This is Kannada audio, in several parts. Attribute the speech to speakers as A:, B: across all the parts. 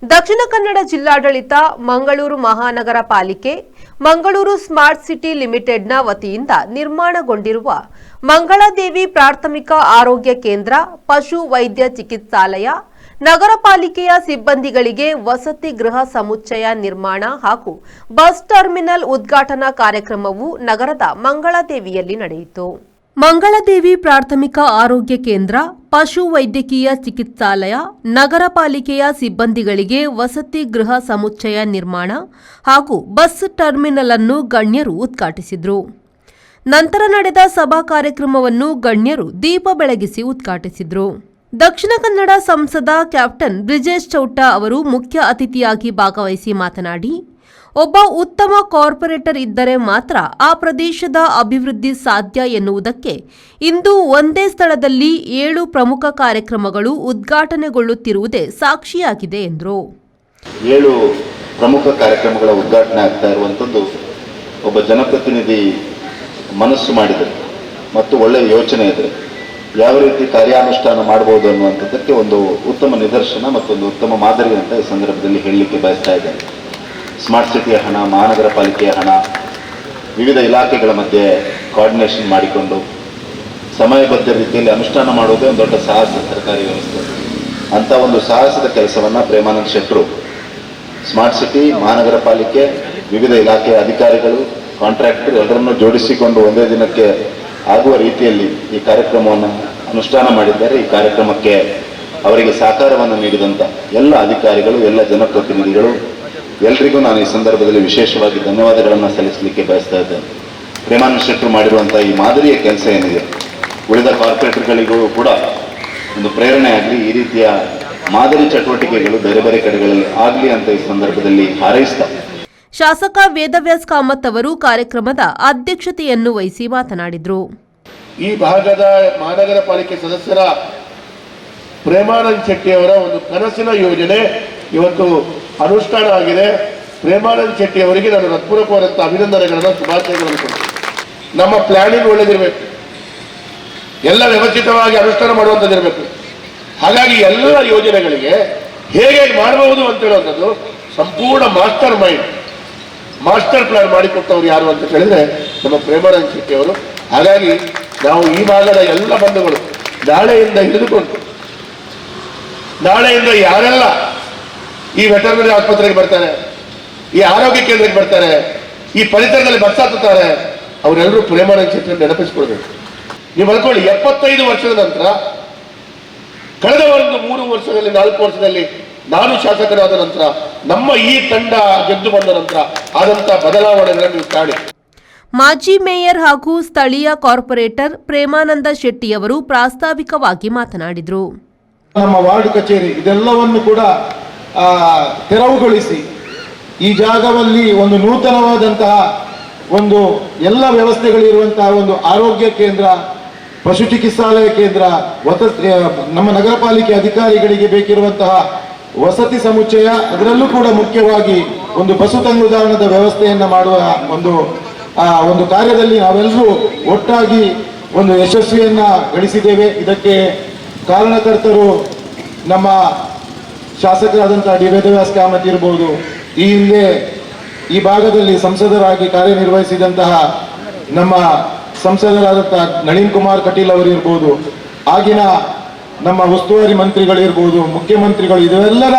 A: ದಕ್ಷಿಣ ಕನ್ನಡ ಜಿಲ್ಲಾಡಳಿತ, ಮಂಗಳೂರು ಮಹಾನಗರ ಪಾಲಿಕೆ, ಮಂಗಳೂರು ಸ್ಮಾರ್ಟ್ ಸಿಟಿ ಲಿಮಿಟೆಡ್ನ ವತಿಯಿಂದ ನಿರ್ಮಾಣಗೊಂಡಿರುವ ಮಂಗಳಾದೇವಿ ಪ್ರಾಥಮಿಕ ಆರೋಗ್ಯ ಕೇಂದ್ರ, ಪಶು ವೈದ್ಯ ಚಿಕಿತ್ಸಾಲಯ, ನಗರ ಪಾಲಿಕೆಯ ಸಿಬ್ಬಂದಿಗಳಿಗೆ ವಸತಿ ಗೃಹ ಸಮುಚ್ಚಯ ನಿರ್ಮಾಣ ಹಾಗೂ ಬಸ್ ಟರ್ಮಿನಲ್ ಉದ್ಘಾಟನಾ ಕಾರ್ಯಕ್ರಮವು ನಗರದ ಮಂಗಳಾದೇವಿಯಲ್ಲಿ ನಡೆಯಿತು. ಮಂಗಳಾದೇವಿ ಪ್ರಾಥಮಿಕ ಆರೋಗ್ಯ ಕೇಂದ್ರ, ಪಶು ವೈದ್ಯಕೀಯ ಚಿಕಿತ್ಸಾಲಯ, ನಗರ ಪಾಲಿಕೆಯ ಸಿಬ್ಬಂದಿಗಳಿಗೆ ವಸತಿ ಗೃಹ ಸಮುಚ್ಚಯ ನಿರ್ಮಾಣ ಹಾಗೂ ಬಸ್ ಟರ್ಮಿನಲ್ ಅನ್ನು ಗಣ್ಯರು ಉದ್ಘಾಟಿಸಿದರು. ನಂತರ ನಡೆದ ಸಭಾ ಕಾರ್ಯಕ್ರಮವನ್ನು ಗಣ್ಯರು ದೀಪ ಬೆಳಗಿಸಿ ಉದ್ಘಾಟಿಸಿದರು. ದಕ್ಷಿಣ ಕನ್ನಡ ಸಂಸದ ಕ್ಯಾಪ್ಟನ್ ಬ್ರಿಜೇಶ್ ಚೌಟ ಅವರು ಮುಖ್ಯ ಅತಿಥಿಯಾಗಿ ಭಾಗವಹಿಸಿ ಮಾತನಾಡಿ, ಒಬ್ಬ ಉತ್ತಮ ಕಾರ್ಪೊರೇಟರ್ ಇದ್ದರೆ ಮಾತ್ರ ಆ ಪ್ರದೇಶದ ಅಭಿವೃದ್ಧಿ ಸಾಧ್ಯ ಎನ್ನುವುದಕ್ಕೆ ಇಂದು ಒಂದೇ ಸ್ಥಳದಲ್ಲಿ 7 ಪ್ರಮುಖ ಕಾರ್ಯಕ್ರಮಗಳು ಉದ್ಘಾಟನೆಗೊಳ್ಳುತ್ತಿರುವುದೇ ಸಾಕ್ಷಿಯಾಗಿದೆ ಎಂದರು.
B: 7 ಪ್ರಮುಖ ಕಾರ್ಯಕ್ರಮಗಳ ಉದ್ಘಾಟನೆ ಆಗ್ತಾ ಇರುವಂಥದ್ದು ಒಬ್ಬ ಜನಪ್ರತಿನಿಧಿ ಮನಸ್ಸು ಮಾಡಿದರೆ ಮತ್ತು ಒಳ್ಳೆಯ ಯೋಚನೆ ಇದ್ದರೆ ಯಾವ ರೀತಿ ಕಾರ್ಯಾನುಷ್ಠಾನ ಮಾಡಬಹುದು ಅನ್ನುವಂಥದ್ದಕ್ಕೆ ಒಂದು ಉತ್ತಮ ನಿದರ್ಶನ ಮತ್ತೊಂದು ಉತ್ತಮ ಮಾದರಿ ಅಂತ ಈ ಸಂದರ್ಭದಲ್ಲಿ ಹೇಳಲಿಕ್ಕೆ ಬಯಸ್ತಾ ಇದ್ದೇನೆ. ಸ್ಮಾರ್ಟ್ ಸಿಟಿಯ ಹಣ, ಮಹಾನಗರ ಪಾಲಿಕೆಯ ಹಣ, ವಿವಿಧ ಇಲಾಖೆಗಳ ಮಧ್ಯೆ ಕೋಆರ್ಡಿನೇಷನ್ ಮಾಡಿಕೊಂಡು ಸಮಯಬದ್ಧ ರೀತಿಯಲ್ಲಿ ಅನುಷ್ಠಾನ ಮಾಡುವುದೇ ಒಂದು ದೊಡ್ಡ ಸಾಹಸ ಸರ್ಕಾರಿ ವ್ಯವಸ್ಥೆ. ಅಂಥ ಒಂದು ಸಾಹಸದ ಕೆಲಸವನ್ನು ಪ್ರೇಮಾನಂದ ಶೆಟ್ಟರು ಸ್ಮಾರ್ಟ್ ಸಿಟಿ, ಮಹಾನಗರ ಪಾಲಿಕೆ, ವಿವಿಧ ಇಲಾಖೆಯ ಅಧಿಕಾರಿಗಳು, ಕಾಂಟ್ರಾಕ್ಟರ್ ಎಲ್ಲರನ್ನೂ ಜೋಡಿಸಿಕೊಂಡು ಒಂದೇ ದಿನಕ್ಕೆ ಆಗುವ ರೀತಿಯಲ್ಲಿ ಈ ಕಾರ್ಯಕ್ರಮವನ್ನು ಅನುಷ್ಠಾನ ಮಾಡಿದ್ದಾರೆ. ಈ ಕಾರ್ಯಕ್ರಮಕ್ಕೆ ಅವರಿಗೆ ಸಹಕಾರವನ್ನು ನೀಡಿದಂಥ ಎಲ್ಲ ಅಧಿಕಾರಿಗಳು, ಎಲ್ಲ ಜನಪ್ರತಿನಿಧಿಗಳು ಎಲ್ರಿಗೂ ನಾನು ಈ ಸಂದರ್ಭದಲ್ಲಿ ವಿಶೇಷವಾಗಿ ಧನ್ಯವಾದಗಳನ್ನು ಸಲ್ಲಿಸಲಿಕ್ಕೆ ಬಯಸ್ತಾ ಇದ್ದೇನೆ. ಪ್ರೇಮಾನಂದ ಶೆಟ್ಟರು ಮಾಡಿರುವಂಥ ಈ ಮಾದರಿಯ ಕೆಲಸ ಏನಿದೆ, ಉಳಿದ ಕಾರ್ಪೊರೇಟರ್ಗಳಿಗೂ ಕೂಡ ಒಂದು ಪ್ರೇರಣೆ ಆಗಲಿ, ಈ ರೀತಿಯ ಮಾದರಿ ಚಟುವಟಿಕೆಗಳು ಬೇರೆ ಬೇರೆ ಕಡೆಗಳಲ್ಲಿ ಆಗಲಿ ಅಂತ ಈ ಸಂದರ್ಭದಲ್ಲಿ ಹಾರೈಸ್ತಾ.
A: ಶಾಸಕ ವೇದವ್ಯಾಸ್ ಕಾಮತ್ ಅವರು ಕಾರ್ಯಕ್ರಮದ ಅಧ್ಯಕ್ಷತೆಯನ್ನು ವಹಿಸಿ ಮಾತನಾಡಿದರು.
C: ಈ ಭಾಗದ ಮಹಾನಗರ ಪಾಲಿಕೆ ಸದಸ್ಯರ ಪ್ರೇಮಾನಂದ ಶೆಟ್ಟಿ ಅವರ ಒಂದು ಕನಸಿನ ಯೋಜನೆ ಇವತ್ತು ಅನುಷ್ಠಾನ ಆಗಿದೆ. ಪ್ರೇಮಾನಂದ ಶೆಟ್ಟಿ ಅವರಿಗೆ ನಾನು ಹೃತ್ಪೂರ್ವಕವಾದಂಥ ಅಭಿನಂದನೆಗಳನ್ನು, ಶುಭಾಶಯಗಳನ್ನು ಕೊಡ್ತೀನಿ. ನಮ್ಮ ಪ್ಲಾನಿಂಗ್ ಒಳ್ಳೆದಿರಬೇಕು, ಎಲ್ಲ ವ್ಯವಸ್ಥಿತವಾಗಿ ಅನುಷ್ಠಾನ ಮಾಡುವಂಥದ್ದಿರಬೇಕು. ಹಾಗಾಗಿ ಎಲ್ಲ ಯೋಜನೆಗಳಿಗೆ ಹೇಗೆ ಮಾಡಬಹುದು ಅಂತ ಹೇಳುವಂಥದ್ದು ಸಂಪೂರ್ಣ ಮಾಸ್ಟರ್ ಪ್ಲಾನ್ ಮಾಡಿಕೊಟ್ಟವ್ರು ಯಾರು ಅಂತ ಹೇಳಿದ್ರೆ ನಮ್ಮ ಪ್ರೇಮಾನಂದ ಶೆಟ್ಟಿ ಅವರು. ಹಾಗಾಗಿ ನಾವು ಈ ಭಾಗದ ಎಲ್ಲ ಬಂಧುಗಳು ನಾಳೆಯಿಂದ ಹಿಡಿದುಕೊಂಡು ನಾಳೆಯಿಂದ ಯಾರೆಲ್ಲ ಈ ವೆಟರ್ನರಿ ಆಸ್ಪತ್ರೆಗೆ ಬರ್ತಾರೆ, ಈ ಆರೋಗ್ಯ ಕೇಂದ್ರಕ್ಕೆ ಬರ್ತಾರೆ, ಈ ಪರಿಸರದಲ್ಲಿ ಬಸ್ ಹತ್ತುತ್ತಾರೆ, ಅವರೆಲ್ಲರೂ ಪ್ರೇಮಾನಂದ ಶೆಟ್ಟಿ ನೆನಪಿಸ್ಕೊಳ್ಬೇಕು. ನೀವು ಅನ್ಕೊಳ್ಳಿ, 75 ವರ್ಷದ ನಂತರ ಕಳೆದ ಒಂದು 3 ವರ್ಷದಲ್ಲಿ 4 ವರ್ಷದಲ್ಲಿ ನಾನು ಶಾಸಕರಾದ ನಂತರ ನಮ್ಮ ಈ ತಂಡ ಗೆದ್ದು ಬಂದ ನಂತರ ಆದಂತ ಬದಲಾವಣೆಗಳನ್ನು ಕಾಣಿ.
A: ಮಾಜಿ ಮೇಯರ್ ಹಾಗೂ ಸ್ಥಳೀಯ ಕಾರ್ಪೊರೇಟರ್ ಪ್ರೇಮಾನಂದ ಶೆಟ್ಟಿಯವರು ಪ್ರಾಸ್ತಾವಿಕವಾಗಿ ಮಾತನಾಡಿದರು.
D: ನಮ್ಮ ವಾರ್ಡ್ ಕಚೇರಿ ಇದೆಲ್ಲವನ್ನು ಕೂಡ ತೆರವುಗೊಳಿಸಿ ಈ ಜಾಗದಲ್ಲಿ ಒಂದು ನೂತನವಾದಂತಹ ಒಂದು ಎಲ್ಲ ವ್ಯವಸ್ಥೆಗಳಿರುವಂತಹ ಒಂದು ಆರೋಗ್ಯ ಕೇಂದ್ರ, ಪಶು ಚಿಕಿತ್ಸಾಲಯ ಕೇಂದ್ರ, ನಮ್ಮ ನಗರ ಪಾಲಿಕೆ ಅಧಿಕಾರಿಗಳಿಗೆ ಬೇಕಿರುವಂತಹ ವಸತಿ ಸಮುಚ್ಚಯ, ಅದರಲ್ಲೂ ಕೂಡ ಮುಖ್ಯವಾಗಿ ಒಂದು ಬಸು ತಂಗುದಾಣದ ವ್ಯವಸ್ಥೆಯನ್ನು ಮಾಡುವ ಒಂದು ಕಾರ್ಯದಲ್ಲಿ ನಾವೆಲ್ಲರೂ ಒಟ್ಟಾಗಿ ಒಂದು ಯಶಸ್ವಿಯನ್ನ ಗಳಿಸಿದ್ದೇವೆ. ಇದಕ್ಕೆ ಕಾರಣಕರ್ತರು ನಮ್ಮ ಶಾಸಕರಾದಂತಹ ಡಿ ವೇದವ್ಯಾಸ್ ಕಾಮತ್ ಇರಬಹುದು, ಈ ಹಿಂದೆ ಈ ಭಾಗದಲ್ಲಿ ಸಂಸದರಾಗಿ ಕಾರ್ಯನಿರ್ವಹಿಸಿದಂತಹ ನಮ್ಮ ಸಂಸದರಾದಂತಹ ನಳಿನ್ ಕುಮಾರ್ ಕಟೀಲ್ ಅವರು ಇರ್ಬೋದು, ಆಗಿನ ನಮ್ಮ ಉಸ್ತುವಾರಿ ಮಂತ್ರಿಗಳಿರ್ಬೋದು, ಮುಖ್ಯಮಂತ್ರಿಗಳು, ಇದೆಲ್ಲರ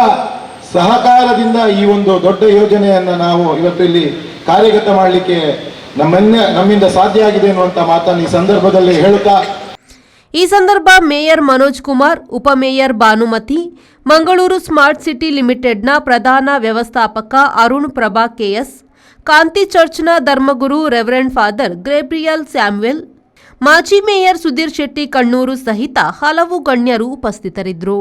D: ಸಹಕಾರದಿಂದ ಈ ಒಂದು ದೊಡ್ಡ ಯೋಜನೆಯನ್ನು ನಾವು ಇವತ್ತು ಇಲ್ಲಿ ಕಾರ್ಯಗತ ಮಾಡಲಿಕ್ಕೆ ನಮ್ಮಿಂದ ಸಾಧ್ಯ ಆಗಿದೆ ಅನ್ನುವಂಥ ಮಾತನ್ನು ಈ ಸಂದರ್ಭದಲ್ಲಿ ಹೇಳುತ್ತಾ,
A: ಈ ಸಂದರ್ಭ ಮೇಯರ್ ಮನೋಜ್ ಕುಮಾರ್, ಉಪಮೇಯರ್ ಭಾನುಮತಿ, ಮಂಗಳೂರು ಸ್ಮಾರ್ಟ್ ಸಿಟಿ ಲಿಮಿಟೆಡ್ನ ಪ್ರಧಾನ ವ್ಯವಸ್ಥಾಪಕ ಅರುಣ್ ಪ್ರಭಾ ಕೆಎಸ್, ಕಾಂತಿ ಚರ್ಚ್ನ ಧರ್ಮಗುರು ರೆವರೆಂಡ್ ಫಾದರ್ ಗ್ರೇಬ್ರಿಯಲ್ ಸ್ಯಾಮ್ವೆಲ್, ಮಾಜಿ ಮೇಯರ್ ಸುಧೀರ್ ಶೆಟ್ಟಿ ಕಣ್ಣೂರು ಸಹಿತ ಹಲವು ಗಣ್ಯರು ಉಪಸ್ಥಿತರಿದ್ದರು.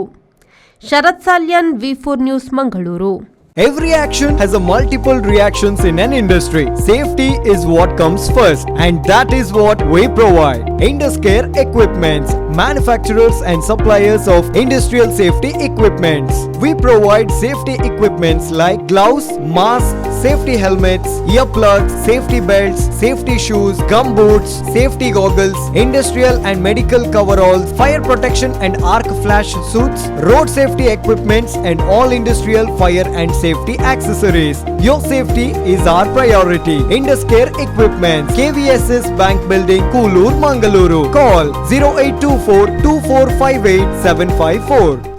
A: ಶರತ್ ಸಾಲ್ಯನ್, ವಿ4 news, Mangaluru.
E: Every action has a multiple reactions in an industry. Safety is what comes first, and that is what we provide. Induscare Equipments, manufacturers and suppliers of industrial safety equipments. We provide safety equipments like gloves, masks, safety helmets, earplugs, safety belts, safety shoes, gum boots, safety goggles, industrial and medical coveralls, fire protection and arc flash suits, road safety equipments, and all industrial fire and safety accessories. Your safety is our priority. Induscare Equipments, KVSS Bank Building, Koolur, Mangaluru. Call 0824 2458 754.